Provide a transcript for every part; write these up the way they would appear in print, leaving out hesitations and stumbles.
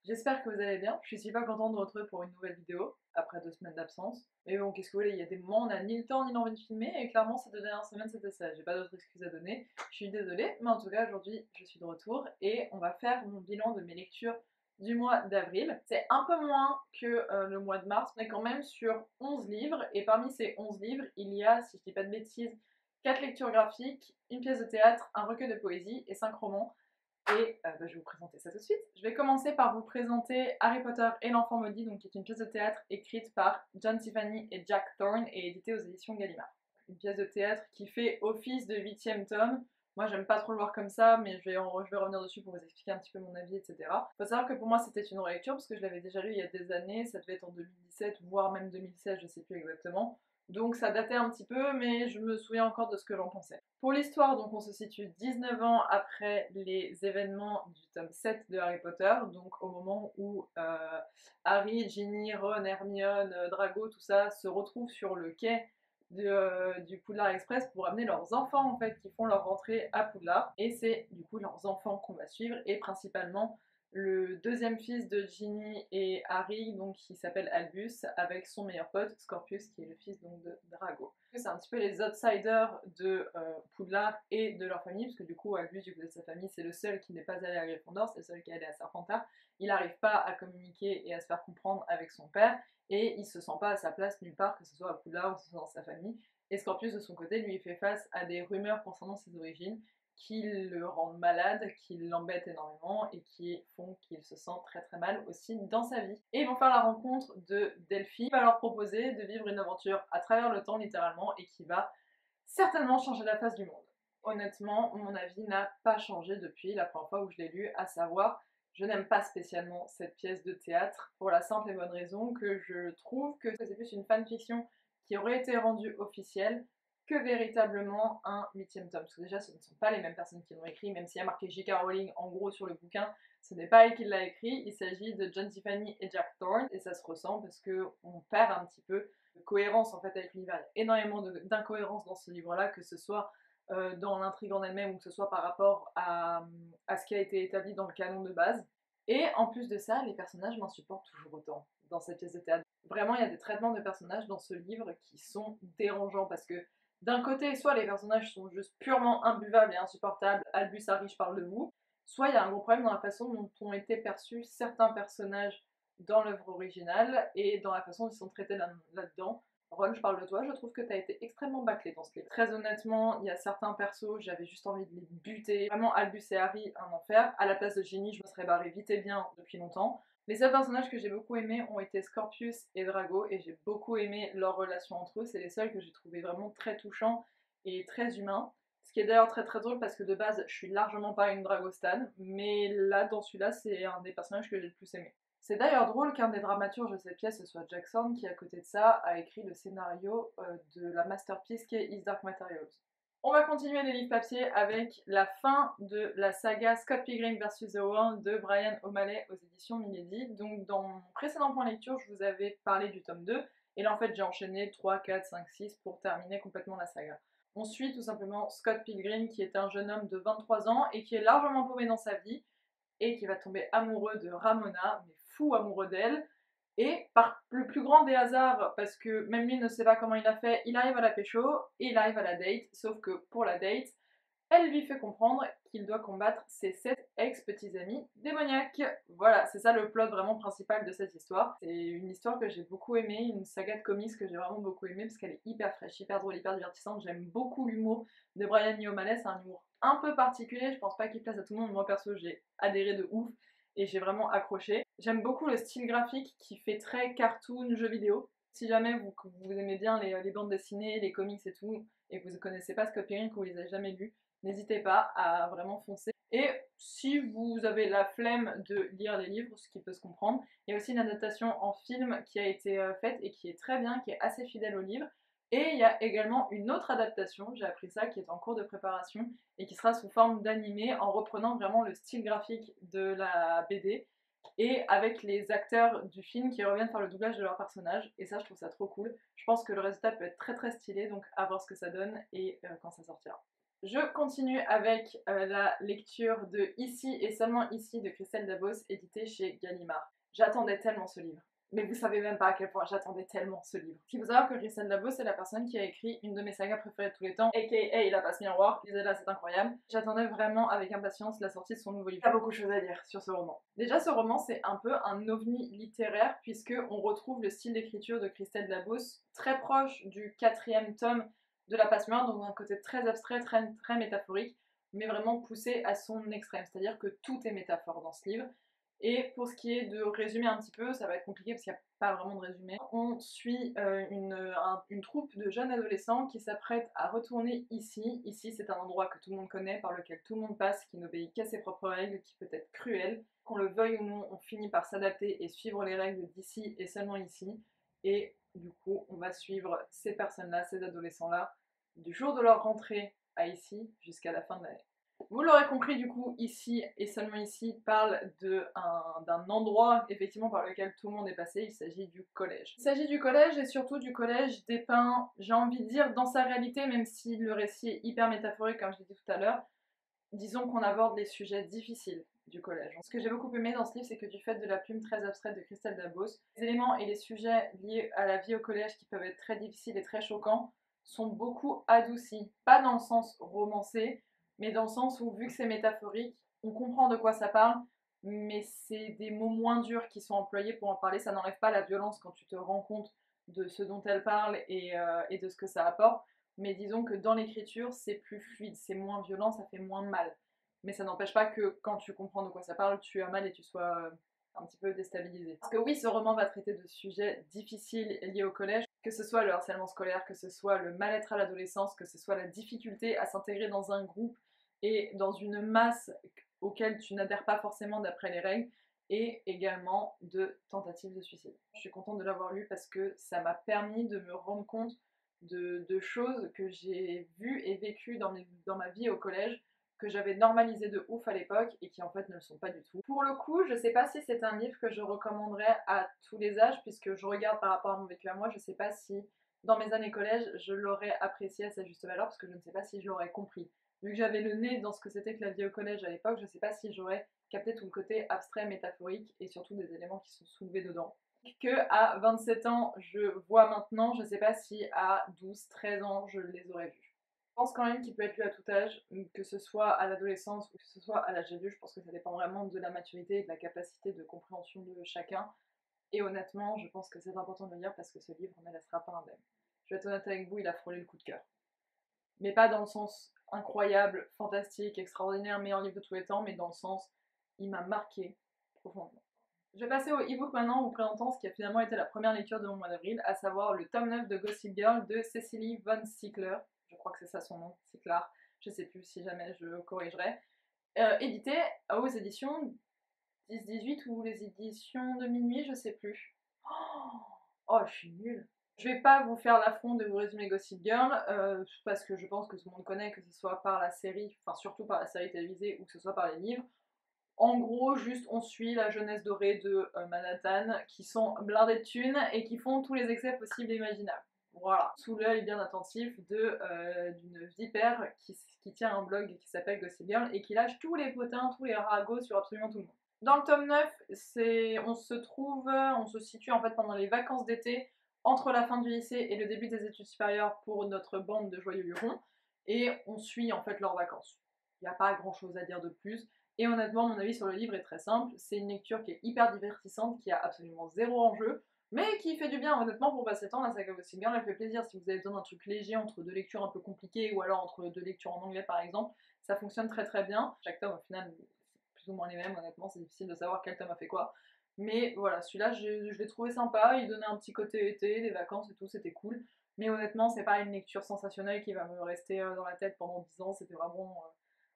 J'espère que vous allez bien. Je suis super contente de vous retrouver pour une nouvelle vidéo après 2 semaines d'absence. Mais bon, qu'est-ce que vous voulez, il y a des moments où on n'a ni le temps ni l'envie de filmer et clairement ces 2 dernières semaines c'était ça. J'ai pas d'autres excuses à donner. Je suis désolée, mais en tout cas aujourd'hui je suis de retour et on va faire mon bilan de mes lectures du mois d'avril. C'est un peu moins que le mois de mars, mais quand même sur 11 livres et parmi ces 11 livres, il y a, si je dis pas de bêtises, 4 lectures graphiques, une pièce de théâtre, un recueil de poésie et 5 romans. Et je vais vous présenter ça tout de suite. Je vais commencer par vous présenter Harry Potter et l'Enfant Maudit, donc qui est une pièce de théâtre écrite par John Tiffany et Jack Thorne et éditée aux éditions Gallimard. Une pièce de théâtre qui fait office de 8e tome. Moi j'aime pas trop le voir comme ça, mais je vais revenir dessus pour vous expliquer un petit peu mon avis, etc. Faut savoir que pour moi c'était une relecture parce que je l'avais déjà lu il y a des années, ça devait être en 2017, voire même 2016, je sais plus exactement. Donc ça datait un petit peu, mais je me souviens encore de ce que j'en pensais. Pour l'histoire, donc on se situe 19 ans après les événements du tome 7 de Harry Potter, donc au moment où Harry, Ginny, Ron, Hermione, Drago, tout ça se retrouvent sur le quai du Poudlard Express pour amener leurs enfants en fait qui font leur rentrée à Poudlard. Et c'est du coup leurs enfants qu'on va suivre et principalement le deuxième fils de Ginny et Harry, donc qui s'appelle Albus, avec son meilleur pote Scorpius, qui est le fils donc de Drago. C'est un petit peu les outsiders de Poudlard et de leur famille, parce que du coup Albus, du coup de sa famille, c'est le seul qui n'est pas allé à Gryffondor, c'est le seul qui est allé à Serpentard. Il n'arrive pas à communiquer et à se faire comprendre avec son père, et il se sent pas à sa place nulle part, que ce soit à Poudlard ou que ce soit dans sa famille. Et Scorpius de son côté, lui, fait face à des rumeurs concernant ses origines, qui le rendent malade, qui l'embêtent énormément et qui font qu'il se sent très très mal aussi dans sa vie. Et ils vont faire la rencontre de Delphi, qui va leur proposer de vivre une aventure à travers le temps littéralement et qui va certainement changer la face du monde. Honnêtement, mon avis n'a pas changé depuis la première fois où je l'ai lu, à savoir, je n'aime pas spécialement cette pièce de théâtre pour la simple et bonne raison que je trouve que c'est plus une fanfiction qui aurait été rendue officielle que véritablement un 8e tome. Parce que déjà, ce ne sont pas les mêmes personnes qui l'ont écrit, même s'il y a marqué J.K. Rowling en gros sur le bouquin, ce n'est pas elle qui l'a écrit, il s'agit de John Tiffany et Jack Thorne, et ça se ressent parce qu'on perd un petit peu de cohérence en fait avec l'univers. Il y a énormément d'incohérences dans ce livre-là, que ce soit dans l'intrigue en elle-même ou que ce soit par rapport à ce qui a été établi dans le canon de base. Et en plus de ça, les personnages m'insupportent toujours autant dans cette pièce de théâtre. Vraiment, il y a des traitements de personnages dans ce livre qui sont dérangeants parce que d'un côté, soit les personnages sont juste purement imbuvables et insupportables, Albus, Harry, je parle de vous, soit il y a un gros problème dans la façon dont ont été perçus certains personnages dans l'œuvre originale et dans la façon dont ils sont traités là-dedans. Ron, je parle de toi, je trouve que t'as été extrêmement bâclé dans ce livre. Très honnêtement, il y a certains persos, j'avais juste envie de les buter. Vraiment, Albus et Harry, un enfer. À la place de Ginny, je me serais barré vite et bien depuis longtemps. Les seuls personnages que j'ai beaucoup aimés ont été Scorpius et Drago, et j'ai beaucoup aimé leur relation entre eux. C'est les seuls que j'ai trouvé vraiment très touchants et très humains. Ce qui est d'ailleurs très très drôle parce que de base, je suis largement pas une Dragostan, mais là, dans celui-là, c'est un des personnages que j'ai le plus aimé. C'est d'ailleurs drôle qu'un des dramaturges de cette pièce, ce soit Jackson, qui à côté de ça a écrit le scénario de la masterpiece qui est His Dark Materials. On va continuer les livres papier avec la fin de la saga Scott Pilgrim vs. The World de Brian O'Malley aux éditions Milady. Donc dans mon précédent point lecture, je vous avais parlé du tome 2, et là en fait j'ai enchaîné 3, 4, 5, 6 pour terminer complètement la saga. On suit tout simplement Scott Pilgrim qui est un jeune homme de 23 ans et qui est largement paumé dans sa vie, et qui va tomber amoureux de Ramona, mais fou amoureux d'elle. Et par le plus grand des hasards, parce que même lui ne sait pas comment il a fait, il arrive à la pécho et il arrive à la date, sauf que pour la date, elle lui fait comprendre qu'il doit combattre ses 7 ex-petits amis démoniaques. Voilà, c'est ça le plot vraiment principal de cette histoire. C'est une histoire que j'ai beaucoup aimée, une saga de comics que j'ai vraiment beaucoup aimée parce qu'elle est hyper fraîche, hyper drôle, hyper divertissante. J'aime beaucoup l'humour de Brian Lee O'Malley, c'est un humour un peu particulier, je pense pas qu'il plaise à tout le monde, moi perso j'ai adhéré de ouf et j'ai vraiment accroché. J'aime beaucoup le style graphique qui fait très cartoon, jeu vidéo. Si jamais vous aimez bien les bandes dessinées, les comics et tout, et que vous ne connaissez pas Scott Pilgrim, que vous les avez jamais lus, n'hésitez pas à vraiment foncer. Et si vous avez la flemme de lire les livres, ce qui peut se comprendre, il y a aussi une adaptation en film qui a été faite et qui est très bien, qui est assez fidèle au livre. Et il y a également une autre adaptation, j'ai appris ça, qui est en cours de préparation et qui sera sous forme d'animé en reprenant vraiment le style graphique de la BD et avec les acteurs du film qui reviennent faire le doublage de leurs personnages. Et ça, je trouve ça trop cool. Je pense que le résultat peut être très très stylé, donc à voir ce que ça donne et quand ça sortira. Je continue avec la lecture de Ici et seulement ici de Christelle Dabos, édité chez Gallimard. J'attendais tellement ce livre. Mais vous savez même pas à quel point j'attendais tellement ce livre. Il faut savoir que Christelle Dabos, c'est la personne qui a écrit une de mes sagas préférées de tous les temps, aka La Passe Miroir. Lisez-la, c'est incroyable. J'attendais vraiment avec impatience la sortie de son nouveau livre. Il y a beaucoup de choses à dire sur ce roman. Déjà, ce roman, c'est un peu un ovni littéraire, puisque on retrouve le style d'écriture de Christelle Dabos, très proche du 4e tome de La Passe Miroir, dans un côté très abstrait, très métaphorique, mais vraiment poussé à son extrême. C'est-à-dire que tout est métaphore dans ce livre. Et pour ce qui est de résumer un petit peu, ça va être compliqué parce qu'il n'y a pas vraiment de résumé. On suit une troupe de jeunes adolescents qui s'apprêtent à retourner ici. Ici, c'est un endroit que tout le monde connaît, par lequel tout le monde passe, qui n'obéit qu'à ses propres règles, qui peut être cruel. Qu'on le veuille ou non, on finit par s'adapter et suivre les règles d'ici et seulement ici. Et du coup, on va suivre ces personnes-là, ces adolescents-là, du jour de leur rentrée à ici jusqu'à la fin de l'année. Vous l'aurez compris, du coup, Ici et seulement ici parle d'un endroit effectivement par lequel tout le monde est passé. Il s'agit du collège. Il s'agit du collège et surtout du collège dépeint, j'ai envie de dire, dans sa réalité, même si le récit est hyper métaphorique comme je l'ai dit tout à l'heure. Disons qu'on aborde les sujets difficiles du collège. Ce que j'ai beaucoup aimé dans ce livre, c'est que du fait de la plume très abstraite de Christelle Dabos, les éléments et les sujets liés à la vie au collège qui peuvent être très difficiles et très choquants sont beaucoup adoucis. Pas dans le sens romancé, mais dans le sens où, vu que c'est métaphorique, on comprend de quoi ça parle, mais c'est des mots moins durs qui sont employés pour en parler. Ça n'enlève pas la violence quand tu te rends compte de ce dont elle parle et de ce que ça apporte. Mais disons que dans l'écriture, c'est plus fluide, c'est moins violent, ça fait moins mal. Mais ça n'empêche pas que quand tu comprends de quoi ça parle, tu as mal et tu sois un petit peu déstabilisé. Parce que oui, ce roman va traiter de sujets difficiles liés au collège, que ce soit le harcèlement scolaire, que ce soit le mal-être à l'adolescence, que ce soit la difficulté à s'intégrer dans un groupe et dans une masse auquel tu n'adhères pas forcément d'après les règles, et également de tentatives de suicide. Je suis contente de l'avoir lu parce que ça m'a permis de me rendre compte de choses que j'ai vues et vécues dans ma vie au collège, que j'avais normalisées de ouf à l'époque et qui en fait ne le sont pas du tout. Pour le coup, je sais pas si c'est un livre que je recommanderais à tous les âges, puisque je regarde par rapport à mon vécu à moi, je sais pas si dans mes années collège je l'aurais apprécié à sa juste valeur, parce que je ne sais pas si je l'aurais compris. Vu que j'avais le nez dans ce que c'était que la vie au collège à l'époque, je sais pas si j'aurais capté tout le côté abstrait, métaphorique et surtout des éléments qui sont soulevés dedans. Que à 27 ans, je vois maintenant, je ne sais pas si à 12, 13 ans, je les aurais vus. Je pense quand même qu'il peut être lu à tout âge, que ce soit à l'adolescence ou que ce soit à l'âge adulte. Je pense que ça dépend vraiment de la maturité et de la capacité de compréhension de chacun. Et honnêtement, je pense que c'est important de le lire parce que ce livre ne laissera pas indemne. Je vais être honnête avec vous, il a frôlé le coup de cœur. Mais pas dans le sens incroyable, fantastique, extraordinaire, meilleur livre de tous les temps, mais dans le sens, il m'a marqué profondément. Je vais passer au e-book maintenant, en vous présentant ce qui a finalement été la première lecture de mon mois d'avril, à savoir le tome 9 de Gossip Girl de Cecily von Sickler. Je crois que c'est ça son nom, Sickler. Je sais plus, si jamais je corrigerai. Édité aux éditions 10-18 ou les éditions de minuit, je sais plus. Oh, je suis nulle. Je vais pas vous faire l'affront de vous résumer Gossip Girl, parce que je pense que tout le monde connaît, que ce soit par la série, enfin surtout par la série télévisée ou que ce soit par les livres. En gros, juste on suit la jeunesse dorée de Manhattan, qui sont blindés de thunes et qui font tous les excès possibles et imaginables. Voilà, sous l'œil bien attentif d'une vipère qui tient un blog qui s'appelle Gossip Girl et qui lâche tous les potins, tous les ragots sur absolument tout le monde. Dans le tome 9, on se situe en fait pendant les vacances d'été, entre la fin du lycée et le début des études supérieures pour notre bande de joyeux lurons, et on suit en fait leurs vacances. Il n'y a pas grand chose à dire de plus. Et honnêtement, mon avis sur le livre est très simple. C'est une lecture qui est hyper divertissante, qui a absolument zéro enjeu, mais qui fait du bien honnêtement pour passer le temps. La saga Gossip Girl, elle fait plaisir si vous avez besoin d'un truc léger entre deux lectures un peu compliquées ou alors entre deux lectures en anglais par exemple. Ça fonctionne très très bien. Chaque tome au final c'est plus ou moins les mêmes, honnêtement c'est difficile de savoir quel tome a fait quoi. Mais voilà, celui-là je l'ai trouvé sympa, il donnait un petit côté été, des vacances et tout, c'était cool. Mais honnêtement, c'est pas une lecture sensationnelle qui va me rester dans la tête pendant 10 ans, c'était vraiment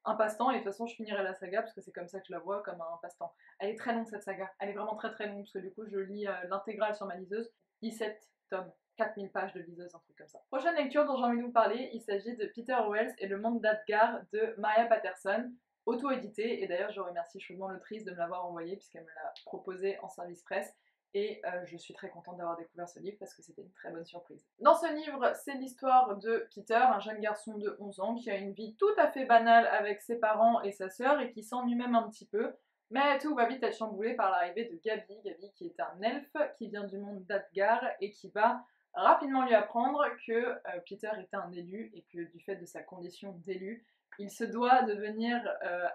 un passe-temps, et de toute façon je finirai la saga parce que c'est comme ça que je la vois, comme un passe-temps. Elle est très longue cette saga, elle est vraiment très très longue parce que du coup je lis l'intégrale sur ma liseuse, 17 tomes, 4000 pages de liseuse, un truc comme ça. Prochaine lecture dont j'ai envie de vous parler, il s'agit de Peter Wells et le monde d'Adgar de Maya Patterson, auto-édité, et d'ailleurs je remercie chaudement l'autrice de me l'avoir envoyé puisqu'elle me l'a proposé en service presse, Et je suis très contente d'avoir découvert ce livre parce que c'était une très bonne surprise. Dans ce livre, c'est l'histoire de Peter, un jeune garçon de 11 ans qui a une vie tout à fait banale avec ses parents et sa sœur et qui s'ennuie même un petit peu. Mais tout va vite être chamboulé par l'arrivée de Gabi. Gabi qui est un elfe qui vient du monde d'Adgar et qui va rapidement lui apprendre que Peter était un élu et que du fait de sa condition d'élu, il se doit de venir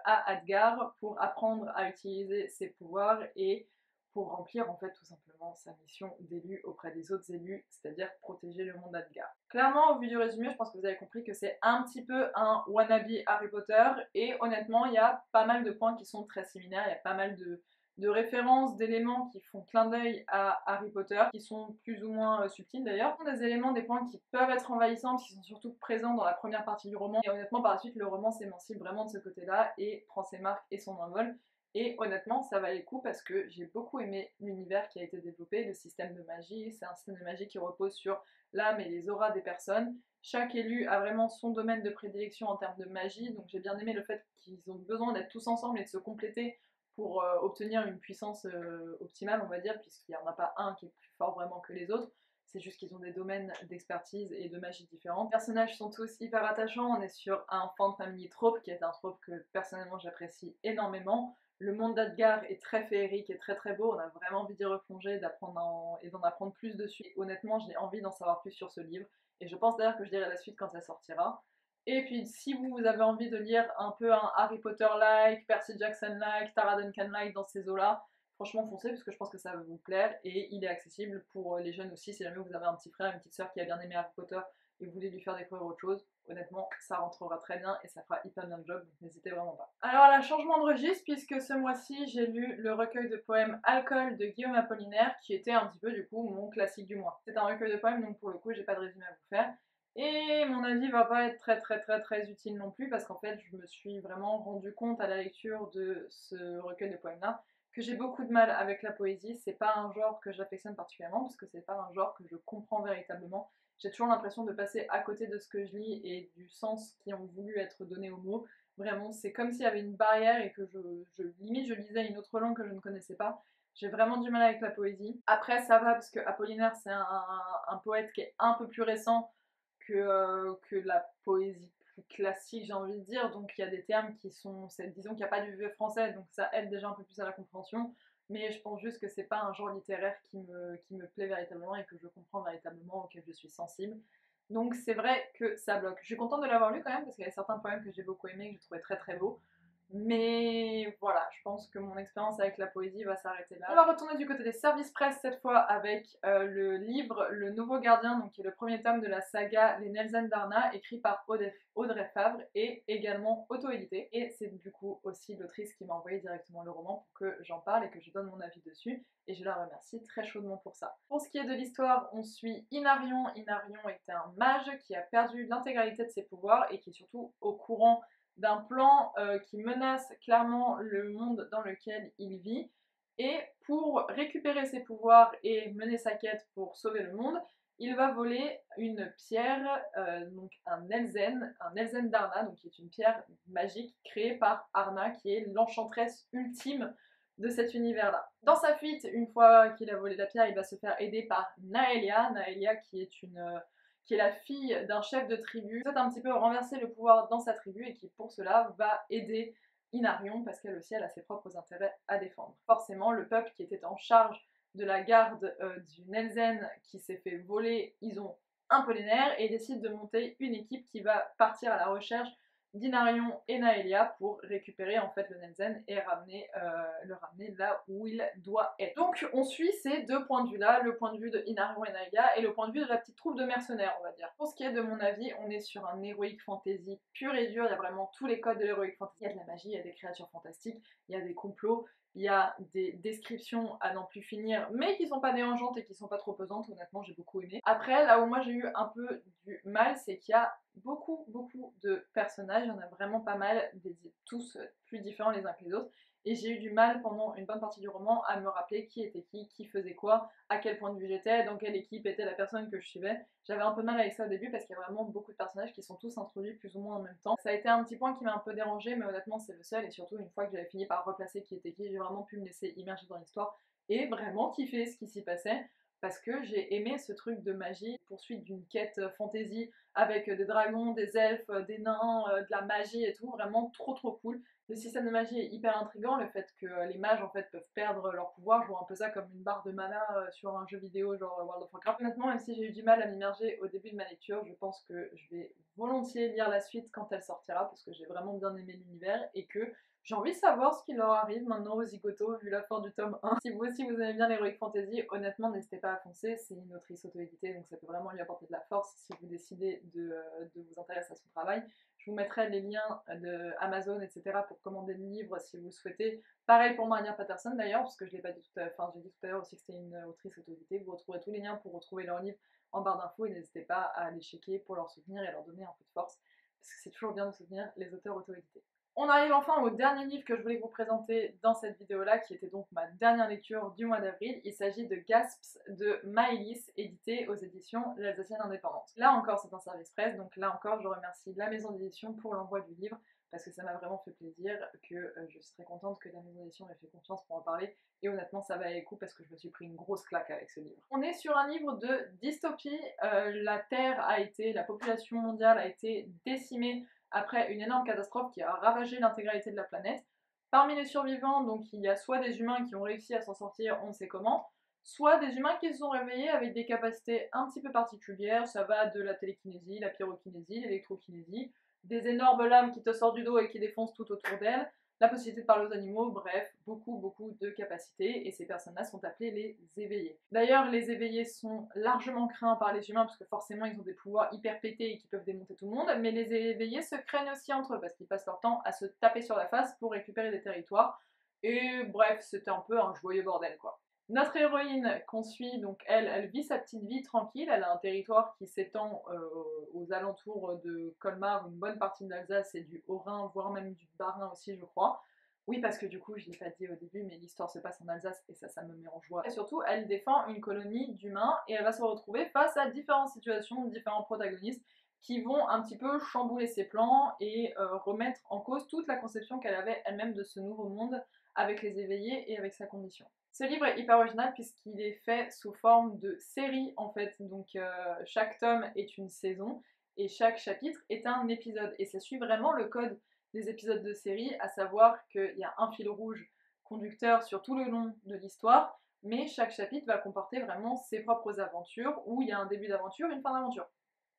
à Adgar pour apprendre à utiliser ses pouvoirs et pour remplir en fait tout simplement sa mission d'élu auprès des autres élus, c'est-à-dire protéger le monde d'Adgar. Clairement, au vu du résumé, je pense que vous avez compris que c'est un petit peu un wannabe Harry Potter, et honnêtement, il y a pas mal de points qui sont très similaires, il y a pas mal de références, d'éléments qui font clin d'œil à Harry Potter, qui sont plus ou moins subtils d'ailleurs. Des éléments, des points qui peuvent être envahissants, qui sont surtout présents dans la première partie du roman, et honnêtement par la suite le roman s'émancipe vraiment de ce côté-là et prend ses marques et son envol. Et honnêtement, ça valait le coup parce que j'ai beaucoup aimé l'univers qui a été développé, le système de magie. C'est un système de magie qui repose sur l'âme et les auras des personnes. Chaque élu a vraiment son domaine de prédilection en termes de magie, donc j'ai bien aimé le fait qu'ils ont besoin d'être tous ensemble et de se compléter pour obtenir une puissance optimale, on va dire, puisqu'il n'y en a pas un qui est plus fort vraiment que les autres. C'est juste qu'ils ont des domaines d'expertise et de magie différents. Les personnages sont tous hyper attachants. On est sur un fan family trope qui est un trope que personnellement j'apprécie énormément. Le monde d'Adgar est très féerique et très très beau, on a vraiment envie d'y replonger et d'en apprendre plus dessus. Et honnêtement, j'ai envie d'en savoir plus sur ce livre, et je pense d'ailleurs que je lirai la suite quand ça sortira. Et puis si vous avez envie de lire un peu un Harry Potter-like, Percy Jackson-like, Tara Duncan-like dans ces eaux-là, franchement foncez parce que je pense que ça va vous plaire, et il est accessible pour les jeunes aussi, si jamais vous avez un petit frère, une petite soeur qui a bien aimé Harry Potter et vous voulez lui faire découvrir autre chose, honnêtement, ça rentrera très bien et ça fera hyper bien le job, donc n'hésitez vraiment pas. Alors là, changement de registre, puisque ce mois-ci, j'ai lu le recueil de poèmes Alcool de Guillaume Apollinaire, qui était un petit peu, du coup, mon classique du mois. C'est un recueil de poèmes, donc pour le coup, j'ai pas de résumé à vous faire. Et mon avis va pas être très utile non plus, parce qu'en fait, je me suis vraiment rendu compte à la lecture de ce recueil de poèmes-là que j'ai beaucoup de mal avec la poésie. C'est pas un genre que j'affectionne particulièrement, parce que c'est pas un genre que je comprends véritablement. J'ai toujours l'impression de passer à côté de ce que je lis et du sens qui ont voulu être donné aux mots. Vraiment, c'est comme s'il y avait une barrière et que limite je lisais une autre langue que je ne connaissais pas. J'ai vraiment du mal avec la poésie. Après, ça va parce que Apollinaire, c'est un poète qui est un peu plus récent que la poésie plus classique, j'ai envie de dire. Donc il y a des termes qui sont, disons qu'il n'y a pas du vieux français, donc ça aide déjà un peu plus à la compréhension. Mais je pense juste que c'est pas un genre littéraire qui me plaît véritablement et que je comprends véritablement, auquel je suis sensible. Donc c'est vrai que ça bloque. Je suis contente de l'avoir lu quand même parce qu'il y a certains poèmes que j'ai beaucoup aimés, que je trouvais très beaux. Mais voilà, je pense que mon expérience avec la poésie va s'arrêter là. On va retourner du côté des services presse cette fois avec le livre Le Nouveau Gardien, donc qui est le premier tome de la saga Les Nelzen d'Arna, écrit par Audrey Fabre et également auto-édité. Et c'est du coup aussi l'autrice qui m'a envoyé directement le roman pour que j'en parle et que je donne mon avis dessus. Et je la remercie très chaudement pour ça. Pour ce qui est de l'histoire, on suit Inarion. Inarion est un mage qui a perdu l'intégralité de ses pouvoirs et qui est surtout au courant d'un plan qui menace clairement le monde dans lequel il vit. Et pour récupérer ses pouvoirs et mener sa quête pour sauver le monde, il va voler une pierre, donc un Elzen d'Arna, donc qui est une pierre magique créée par Arna, qui est l'enchanteresse ultime de cet univers-là. Dans sa fuite, une fois qu'il a volé la pierre, il va se faire aider par Naelia, qui est qui est la fille d'un chef de tribu, qui souhaite un petit peu renverser le pouvoir dans sa tribu et qui pour cela va aider Inarion parce qu'elle aussi elle a ses propres intérêts à défendre. Forcément, le peuple qui était en charge de la garde du Nelzen qui s'est fait voler, ils ont un peu les nerfs et décident de monter une équipe qui va partir à la recherche d'Inarion et Naelia pour récupérer en fait le Nelzen et le ramener là où il doit être. Donc on suit ces deux points de vue là, le point de vue de Inarion et Naelia et le point de vue de la petite troupe de mercenaires, on va dire. Pour ce qui est de mon avis, on est sur un heroic fantasy pur et dur, il y a vraiment tous les codes de l'heroic fantasy, il y a de la magie, il y a des créatures fantastiques, il y a des complots, il y a des descriptions à n'en plus finir, mais qui sont pas dérangeantes et qui sont pas trop pesantes, honnêtement j'ai beaucoup aimé. Après, là où moi j'ai eu un peu du mal, c'est qu'il y a beaucoup de personnages, il y en a vraiment pas mal, tous plus différents les uns que les autres, et j'ai eu du mal pendant une bonne partie du roman à me rappeler qui était qui faisait quoi, à quel point de vue j'étais, dans quelle équipe était la personne que je suivais. J'avais un peu de mal avec ça au début parce qu'il y a vraiment beaucoup de personnages qui sont tous introduits plus ou moins en même temps. Ça a été un petit point qui m'a un peu dérangé, mais honnêtement c'est le seul, et surtout une fois que j'avais fini par replacer qui était qui, j'ai vraiment pu me laisser immerger dans l'histoire et vraiment kiffé ce qui s'y passait parce que j'ai aimé ce truc de magie, poursuite d'une quête fantasy avec des dragons, des elfes, des nains, de la magie et tout, vraiment trop cool. Le système de magie est hyper intriguant, le fait que les mages en fait peuvent perdre leur pouvoir, je vois un peu ça comme une barre de mana sur un jeu vidéo genre World of Warcraft. Honnêtement, même si j'ai eu du mal à m'immerger au début de ma lecture, je pense que je vais volontiers lire la suite quand elle sortira parce que j'ai vraiment bien aimé l'univers et que j'ai envie de savoir ce qui leur arrive maintenant aux zigotos vu la fin du tome 1. Si vous aussi vous aimez bien l'Heroic Fantasy, honnêtement n'hésitez pas à foncer, c'est une autrice auto-éditée donc ça peut vraiment lui apporter de la force si vous décidez de vous intéresser à son travail. Je vous mettrai les liens de Amazon, etc. pour commander le livre si vous le souhaitez. Pareil pour Maria Patterson d'ailleurs, parce que je l'ai pas dit tout à l'heure, enfin j'ai dit tout à l'heure aussi que c'était une autrice auto-éditée. Vous retrouverez tous les liens pour retrouver leurs livres en barre d'infos et n'hésitez pas à les checker pour leur soutenir et leur donner un peu de force, parce que c'est toujours bien de soutenir les auteurs auto-édités. On arrive enfin au dernier livre que je voulais vous présenter dans cette vidéo-là, qui était donc ma dernière lecture du mois d'avril. Il s'agit de Gasps de Maëlys, édité aux éditions L'Alsacienne Indépendante. Là encore, c'est un service presse, donc là encore, je remercie la maison d'édition pour l'envoi du livre, parce que ça m'a vraiment fait plaisir, que je serais contente que la maison d'édition m'ait fait confiance pour en parler, et honnêtement, ça valait le coup parce que je me suis pris une grosse claque avec ce livre. On est sur un livre de dystopie, la population mondiale a été décimée après une énorme catastrophe qui a ravagé l'intégralité de la planète. Parmi les survivants, donc il y a soit des humains qui ont réussi à s'en sortir, on ne sait comment, soit des humains qui se sont réveillés avec des capacités un petit peu particulières. Ça va de la télékinésie, la pyrokinésie, l'électrokinésie, des énormes lames qui te sortent du dos et qui défoncent tout autour d'elles, la possibilité de parler aux animaux, bref, beaucoup de capacités, et ces personnes-là sont appelées les éveillés. D'ailleurs, les éveillés sont largement craints par les humains, parce que forcément ils ont des pouvoirs hyper pétés et qui peuvent démonter tout le monde, mais les éveillés se craignent aussi entre eux, parce qu'ils passent leur temps à se taper sur la face pour récupérer des territoires, et bref, c'était un peu un joyeux bordel quoi. Notre héroïne qu'on suit, donc elle vit sa petite vie tranquille, elle a un territoire qui s'étend aux alentours de Colmar, une bonne partie de l'Alsace et du Haut-Rhin, voire même du Bas-Rhin aussi je crois. Oui parce que du coup je l'ai pas dit au début mais l'histoire se passe en Alsace et ça me met en joie. Et surtout elle défend une colonie d'humains et elle va se retrouver face à différentes situations, différents protagonistes qui vont un petit peu chambouler ses plans et remettre en cause toute la conception qu'elle avait elle-même de ce nouveau monde avec les éveillés et avec sa condition. Ce livre est hyper original puisqu'il est fait sous forme de série en fait, donc chaque tome est une saison et chaque chapitre est un épisode et ça suit vraiment le code des épisodes de série, à savoir qu'il y a un fil rouge conducteur sur tout le long de l'histoire, mais chaque chapitre va comporter vraiment ses propres aventures où il y a un début d'aventure, une fin d'aventure.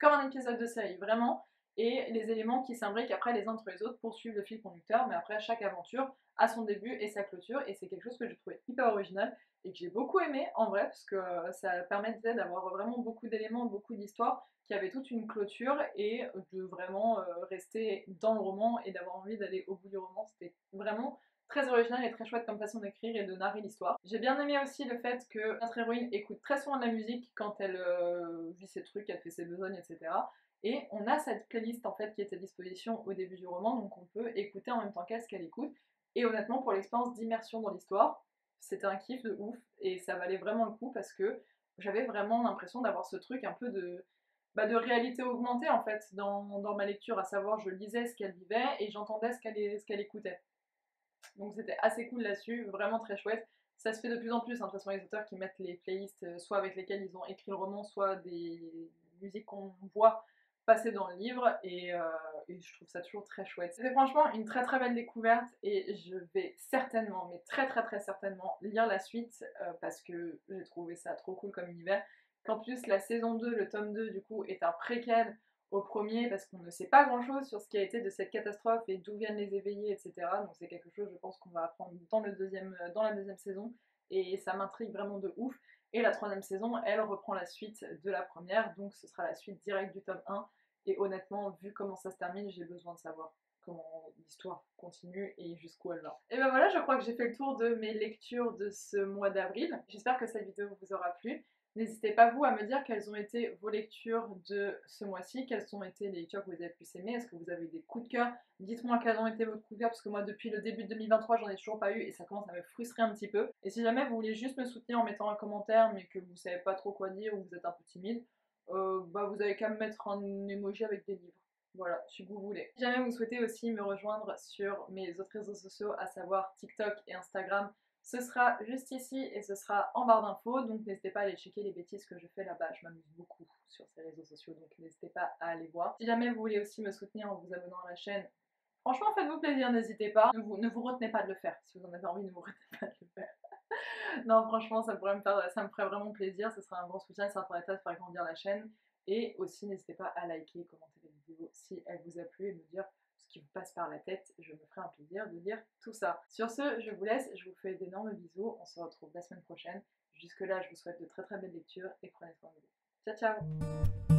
Comme un épisode de série, vraiment, et les éléments qui s'imbriquent après les uns entre les autres poursuivent le fil conducteur, mais après chaque aventure a son début et sa clôture, et c'est quelque chose que j'ai trouvé hyper original et que j'ai beaucoup aimé en vrai, parce que ça permettait d'avoir vraiment beaucoup d'éléments, beaucoup d'histoires qui avaient toute une clôture et de vraiment rester dans le roman et d'avoir envie d'aller au bout du roman. C'était vraiment très original et très chouette comme façon d'écrire et de narrer l'histoire. J'ai bien aimé aussi le fait que notre héroïne écoute très souvent de la musique quand elle vit ses trucs, elle fait ses besognes, etc. Et on a cette playlist en fait qui est à disposition au début du roman, donc on peut écouter en même temps qu'elle ce qu'elle écoute. Et honnêtement, pour l'expérience d'immersion dans l'histoire, c'était un kiff de ouf et ça valait vraiment le coup parce que j'avais vraiment l'impression d'avoir ce truc un peu de réalité augmentée en fait dans ma lecture, à savoir je lisais ce qu'elle vivait et j'entendais ce qu'elle écoutait. Donc c'était assez cool là-dessus, vraiment très chouette. Ça se fait de plus en plus, hein, de toute façon les auteurs qui mettent les playlists soit avec lesquelles ils ont écrit le roman, soit des musiques qu'on voit passer dans le livre et je trouve ça toujours très chouette. C'était franchement une très belle découverte et je vais certainement, mais très certainement lire la suite parce que j'ai trouvé ça trop cool comme univers. Qu'en plus la saison 2, le tome 2 du coup est un préquel au premier parce qu'on ne sait pas grand chose sur ce qui a été de cette catastrophe et d'où viennent les éveillés, etc. Donc c'est quelque chose je pense qu'on va apprendre dans la deuxième saison et ça m'intrigue vraiment de ouf. Et la troisième saison, elle reprend la suite de la première, donc ce sera la suite directe du tome 1. Et honnêtement, vu comment ça se termine, j'ai besoin de savoir comment l'histoire continue et jusqu'où elle va. Et ben voilà, je crois que j'ai fait le tour de mes lectures de ce mois d'avril. J'espère que cette vidéo vous aura plu. N'hésitez pas vous à me dire quelles ont été vos lectures de ce mois-ci, quelles ont été les lectures que vous avez pu aimer, est-ce que vous avez des coups de cœur? Dites-moi quels ont été vos coups de cœur parce que moi depuis le début de 2023 j'en ai toujours pas eu et ça commence à me frustrer un petit peu. Et si jamais vous voulez juste me soutenir en mettant un commentaire mais que vous savez pas trop quoi dire ou vous êtes un peu timide, bah vous avez qu'à me mettre un emoji avec des livres. Voilà, si vous voulez. Si jamais vous souhaitez aussi me rejoindre sur mes autres réseaux sociaux, à savoir TikTok et Instagram, Ce sera juste ici et ce sera en barre d'infos, donc n'hésitez pas à aller checker les bêtises que je fais là-bas, je m'amuse beaucoup sur ces réseaux sociaux, donc n'hésitez pas à aller voir. Si jamais vous voulez aussi me soutenir en vous abonnant à la chaîne, franchement faites-vous plaisir, n'hésitez pas, ne vous retenez pas de le faire, si vous en avez envie, ne vous retenez pas de le faire. Non, franchement, ça me ferait vraiment plaisir, ce serait un grand soutien, ça ferait de faire grandir la chaîne. Et aussi, n'hésitez pas à liker, commenter la vidéo si elle vous a plu et me dire ce qui vous passe par la tête. Je me ferai un plaisir de lire tout ça. Sur ce, je vous laisse, je vous fais d'énormes bisous. On se retrouve la semaine prochaine. Jusque là, je vous souhaite de très très belles lectures et prenez soin de vous. Ciao ciao!